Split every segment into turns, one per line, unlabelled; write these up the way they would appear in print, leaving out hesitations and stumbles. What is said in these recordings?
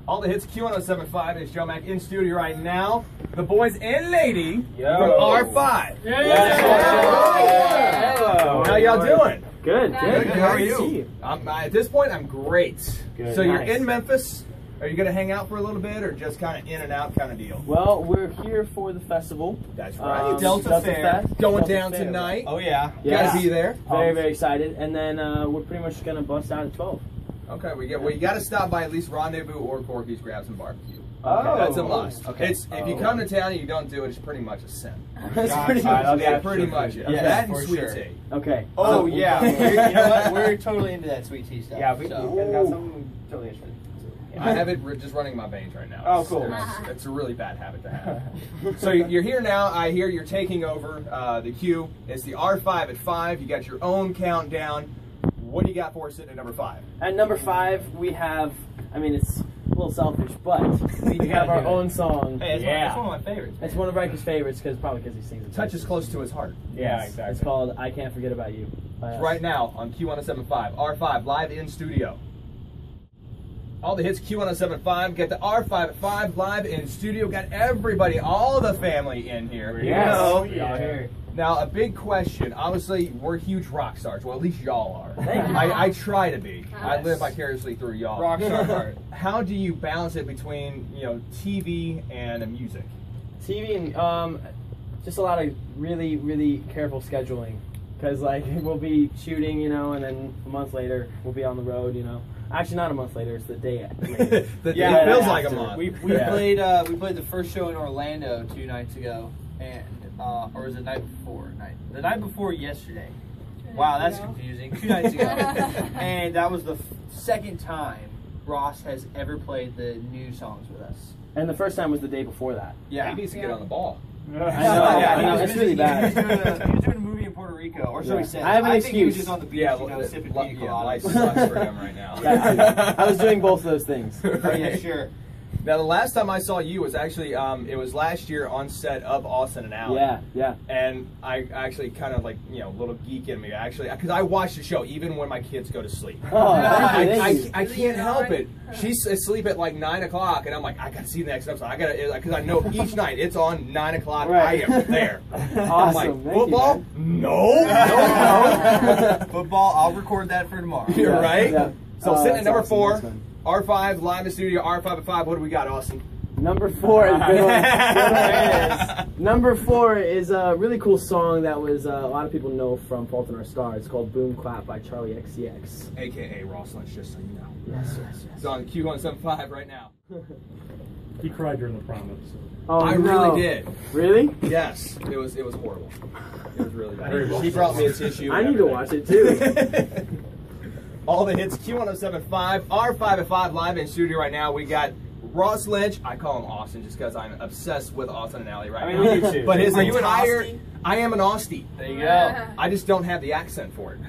All the hits, Q1075 is Joe Mac in studio right now. The boys and lady from R5. Hello. How y'all doing?
Good.
How are you? At this point, I'm great.
Good.
So you're in Memphis. Are you going to hang out for a little bit or just kind of in and out kind of deal?
Well, we're here for the festival.
That's right.
Delta Fair.
Going down tonight.
Oh, yeah.
Gotta be there.
Very excited. And then we're pretty much going to bust out at 12.
Okay, well, you got to stop by at least Rendezvous or Corky's, grab some barbecue.
Oh,
that's a must.
Okay.
If you come to town and you don't do it, it's pretty much a sin.
That's pretty much
it. Pretty much. Yeah. That and sweet tea.
Okay.
Oh, yeah. You know what? We're totally into that sweet tea stuff.
Yeah, we got something totally interesting.
Yeah. I have it just running my veins right now.
Oh, cool.
It's a really bad habit to have. So you're here now. I hear you're taking over the Q. It's the R5 at 5. You got your own countdown. What do you got for us at number 5?
At number 5, we have, I mean, it's a little selfish, but we have our own song.
Hey, it's one of my favorites.
It's one of Riker's favorites, probably because he sings it.
Touches close to his heart.
Yeah, exactly. It's called I Can't Forget About You.
Right now on Q1075, R5 live in studio. All the hits, Q1075. Got the R5 at 5 live in studio. Got everybody, all the family in here.
Yes.
Now, a big question. Obviously, we're huge rock stars. Well, at least y'all are.
Thank you.
I try to be. I live vicariously through y'all.
Rock star heart.
How do you balance it between, TV and music?
TV and just a lot of really careful scheduling. Because, like, we'll be shooting, and then a month later, we'll be on the road, Actually, not a month later. It's the day after.
It feels like a month.
We played the first show in Orlando 2 nights ago, and or was it the night before? The night before yesterday. Wow, that's confusing. 2 nights ago, and that was the second time Ross has ever played the new songs with us.
And the first time was the day before that.
Yeah, he needs to get on the ball.
I know. It's really bad.
He was doing a movie in Puerto Rico, or so he said.
I have an
think
excuse.
he was just on the beach, sipping pina coladas.
Life sucks for him right now.
I was doing both those things.
Oh, yeah, sure.
Now, the last time I saw you was actually, it was last year on set of Austin and Alley.
Yeah.
And I actually kind of little geek in me, actually, because I watch the show even when my kids go to sleep.
Oh,
I can't help it. She's asleep at like 9 o'clock, and I'm like, I gotta see the next episode. Because I know each night it's on 9 o'clock.
Right.
I am there.
Awesome.
I'm like, football? No.
Football, I'll record that for tomorrow.
You're right?
Yeah.
So sitting at number 4.
Awesome.
R5 live in studio, R5 at 5. What do we got, Austin?
Number 4 is Number 4 is a really cool song that was a lot of people know from Fault in Our Stars. It's called Boom Clap by Charlie XCX.
AKA Ross Lynch, just so you know.
Yes.
It's on Q1075 right now.
He cried during the prom episode.
Oh,
I really did.
Really?
Yes. It was horrible. It was really bad. He brought me a tissue.
I need to watch it too.
All the hits, Q1075, R5 at 5 live in studio right now. We got Ross Lynch. I call him Austin just because I'm obsessed with Austin and Alley right now.
Me too.
But his
Are you an
entire...
Austie?
I am an Austie.
There you go.
I just don't have the accent for it.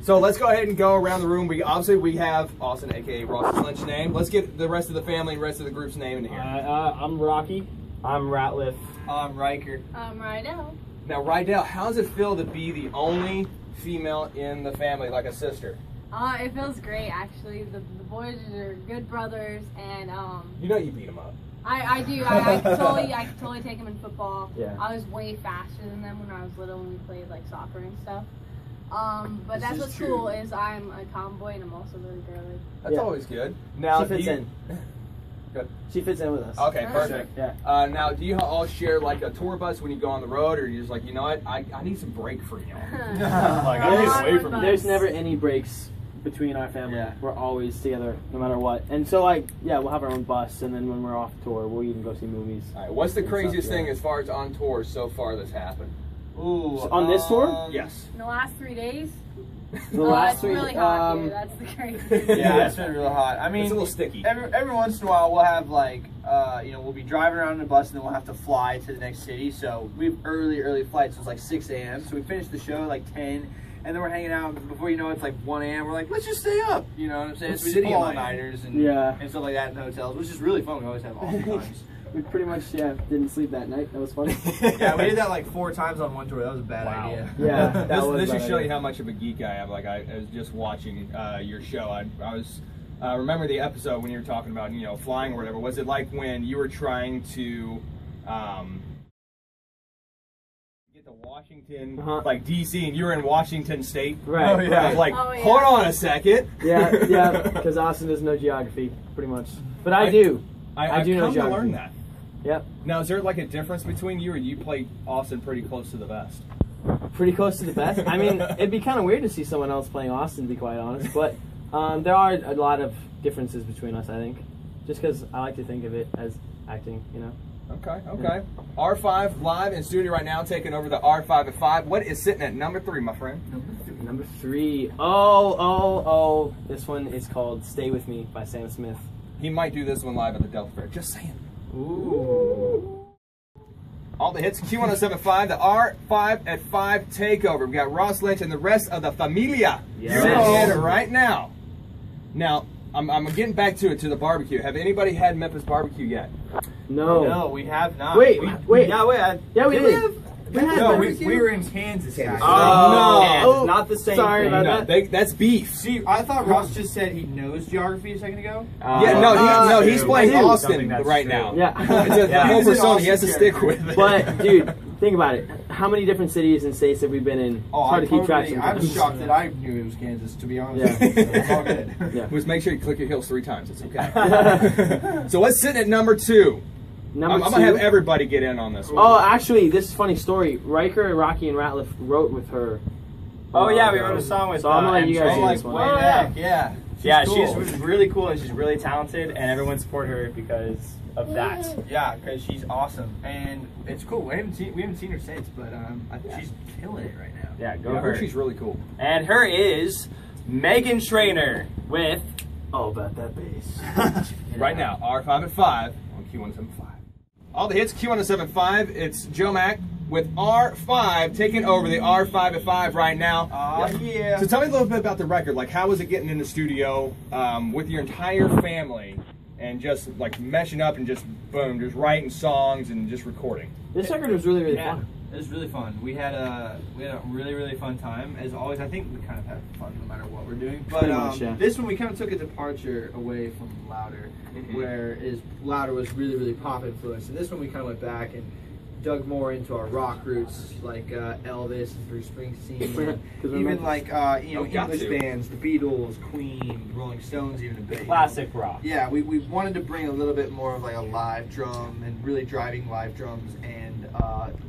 So let's go ahead and go around the room. We have Austin, a.k.a. Ross Lynch's name. Let's get the rest of the family and rest of the group's name in here.
I'm Rocky. I'm Ratliff.
I'm Riker.
I'm Rydell.
Now, Rydell, how does it feel to be the only female in the family, like a sister?
It feels great, actually. The boys are good brothers, and
You know you beat them up.
I do. I could totally take them in football.
Yeah.
I was way faster than them when I was little when we played like soccer and stuff. But that's what's cool is I'm a tomboy and I'm also really girly.
That's always good. Now,
She fits in.
Good.
She fits in with us.
Okay, perfect.
Yeah.
Now, do you all share like a tour bus when you go on the road, or you're just like, you know what, I need some break for you.
Like, I'm just away from you.
There's never any breaks between our family.
Yeah.
We're always together, no matter what. And so, we'll have our own bus, and then when we're off tour, we'll even go see movies.
All right, what's the craziest thing as far as on tour so far that's happened?
Ooh.
On this tour?
Yes.
In the last 3 days?
The last
it's
3
really hot here. That's the craziest.
Yeah, it's been real hot. I mean,
It's a little sticky.
Every once in a while, we'll have we'll be driving around in a bus and then we'll have to fly to the next city. So we have early flights. So it's like 6 a.m. So we finish the show at like 10, and then we're hanging out. Before you know it, it's like 1 a.m. We're like, let's just stay up. You know what I'm saying? So we did all-nighters and stuff like that in hotels, which is really fun. We always have awesome times.
We pretty much didn't sleep that night. That was funny.
Yeah, we did that like 4 times on one tour. That was a bad idea.
Yeah,
this should show you how much of a geek I am. Like I was just watching your show. I was remember the episode when you were talking about, you know, flying or whatever. Was it like when you were trying to get to Washington, like D.C., and you were in Washington State?
Right.
Oh, yeah. I was like, hold on a second.
Yeah, because Austin doesn't know geography, pretty much. But I do. I do know geography.
To learn that.
Yep.
Now, is there like a difference between you, or you play Austin pretty close to the vest?
Pretty close to the best. I mean, it'd be kind of weird to see someone else playing Austin, to be quite honest. But there are a lot of differences between us, I think. Just because I like to think of it as acting, you know.
Okay. Yeah. R5 live in studio right now, taking over the R5 at 5. What is sitting at number 3, my friend?
Number 3. Oh. This one is called "Stay With Me" by Sam Smith.
He might do this one live at the Delta Fair. Just saying.
Ooh.
All the hits, Q1075, the R5 at 5 takeover. We got Ross Lynch and the rest of the familia sitting in right now. Now, I'm getting back to the barbecue. Have anybody had Memphis barbecue yet?
No.
No, we have not.
Wait.
Yeah, we
did.
We were in Kansas, guys.
No.
Not the same
Sorry
thing.
about that.
That's beef.
See, I thought Ross just said he knows geography a second ago.
He's playing Austin right now.
Yeah.
It's a whole persona he has to stick with.
But, dude, think about it. How many different cities and states have we been in? It's hard to keep track sometimes.
I'm shocked that I knew it was Kansas, to be honest.
Yeah.
It's all good.
Yeah.
Just make sure you click your heels 3 times. It's okay. So what's sitting at number 2? I'm going to have everybody get in on this one.
Oh, actually, this is a funny story. Riker, Rocky, and Ratliff wrote with her.
Oh, yeah, we wrote a song with her.
So I'm going to let you guys do this one.
Way back, yeah.
She's really cool and she's really talented, and everyone support her because of that.
Yeah, because she's awesome, and it's cool. We haven't seen her since, but I think she's killing it right now.
Yeah, go her.
She's really cool.
And her is Megan Trainor with
All About That Bass.
Right now, R5 at 5 on Q1075. All the hits, Q1075. It's Joe Mack with R5 taking over the R5 at 5 right now.
Yeah.
So tell me a little bit about the record. Like, how was it getting in the studio with your entire family and just like meshing up and just boom, just writing songs and just recording?
This record was really fun.
It was really fun. We had a really fun time. As always, I think we kind of had fun no matter what we're doing. But this one we kind of took a departure away from Louder, where Louder was really pop influenced, and this one we kind of went back and dug more into our rock roots, like Elvis and Bruce Springsteen, and even like English bands, the Beatles, Queen, Rolling Stones, even a bit.
classic rock.
Yeah, we wanted to bring a little bit more of like a live drum and really driving live drums and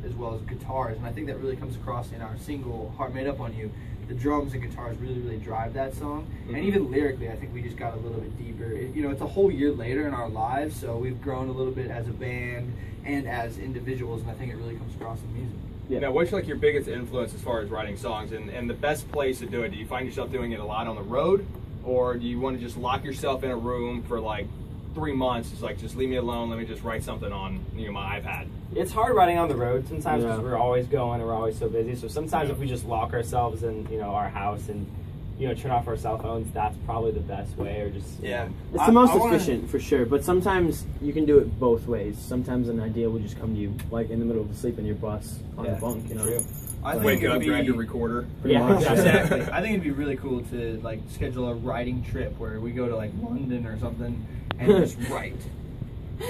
as well as guitars, and I think that really comes across in our single "Heart Made Up on You." The drums and guitars really drive that song, and even lyrically, I think we just got a little bit deeper. It's a whole year later in our lives, so we've grown a little bit as a band and as individuals, and I think it really comes across in music.
Yeah. Now, what's like your biggest influence as far as writing songs, and the best place to do it? Do you find yourself doing it a lot on the road, or do you want to just lock yourself in a room for like 3 months? It's like, just leave me alone. Let me just write something on my iPad.
It's hard writing on the road sometimes because we're always going and we're always so busy. So sometimes if we just lock ourselves in our house and turn off our cell phones, that's probably the best way. Or just
it's the most efficient for sure. But sometimes you can do it both ways. Sometimes an idea will just come to you like in the middle of the sleep in your bus on the bunk.
I think
Wake up, grab your recorder.
Exactly. I think it'd be really cool to like schedule a writing trip where we go to like London or something and just write.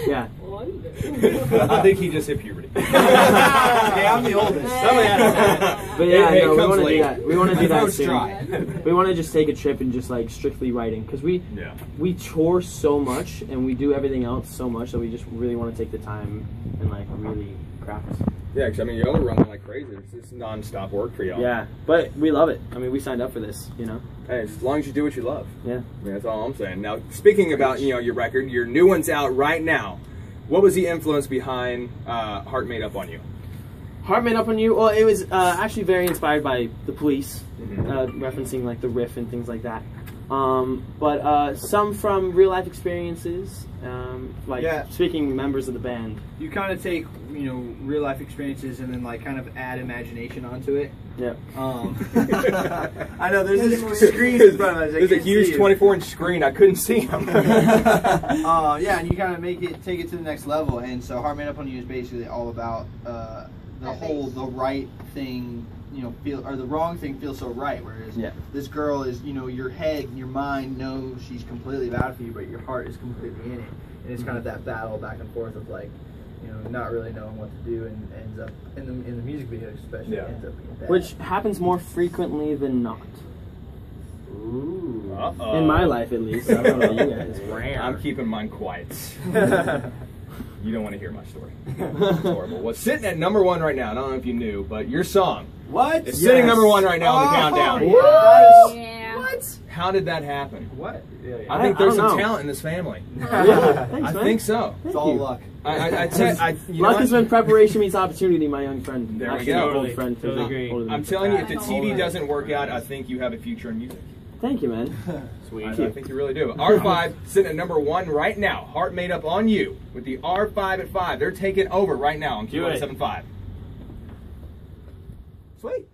Yeah.
I think he just hit puberty.
Yeah, I'm the oldest.
But yeah,
we
want to do that. We want to do that soon.
Dry.
We want to just take a trip and just like strictly writing, because we tour so much and we do everything else so much that we just really want to take the time and like really craft.
Yeah, because y'all are running like crazy. It's non-stop work for y'all.
Yeah, but we love it. I mean, we signed up for this,
Hey, as long as you do what you love.
Yeah.
I mean, that's all I'm saying. Now, speaking about your record, your new one's out right now. What was the influence behind Heart Made Up on You?
Heart Made Up on You? Well, it was actually very inspired by The Police, referencing like the riff and things like that. But some from real life experiences, speaking members of the band.
You kind of take real life experiences and then like kind of add imagination onto it.
Yeah.
I know there's this screen in front of us.
There's a huge 24-inch screen. I couldn't see him.
Yeah, and you kind of take it to the next level. And so Heart Made Up on You is basically all about the right thing feel, or the wrong thing feels so right. Whereas this girl is, your head, your mind knows she's completely bad for you, but your heart is completely in it. And it's kind of that battle back and forth of like, not really knowing what to do, and ends up in the music video especially ends up being bad.
Which happens more frequently than not.
Ooh.
Uh-oh.
In my life, at least. I don't know you guys.
I'm keeping mine quiet. You don't want to hear my story. It's horrible. Well, sitting at number 1 right now, I don't know if you knew, but your song is sitting number 1 right now on the countdown.
Yeah.
What?
How did that happen?
What?
I think there's some
know.
talent in this family.
Yeah, thanks,
I
man.
think so.
It's all luck.
Luck is when preparation meets opportunity, my young friend.
There we
Actually,
go.
my old friend.
Totally agree.
older than me.
I'm telling you, if the TV doesn't work out, I think you have a future in music.
Thank you, man.
Sweet.
I think you really do. R5 sitting at number 1 right now. Heart Made Up on You with the R5 at 5. They're taking over right now on Q1075. Sweet.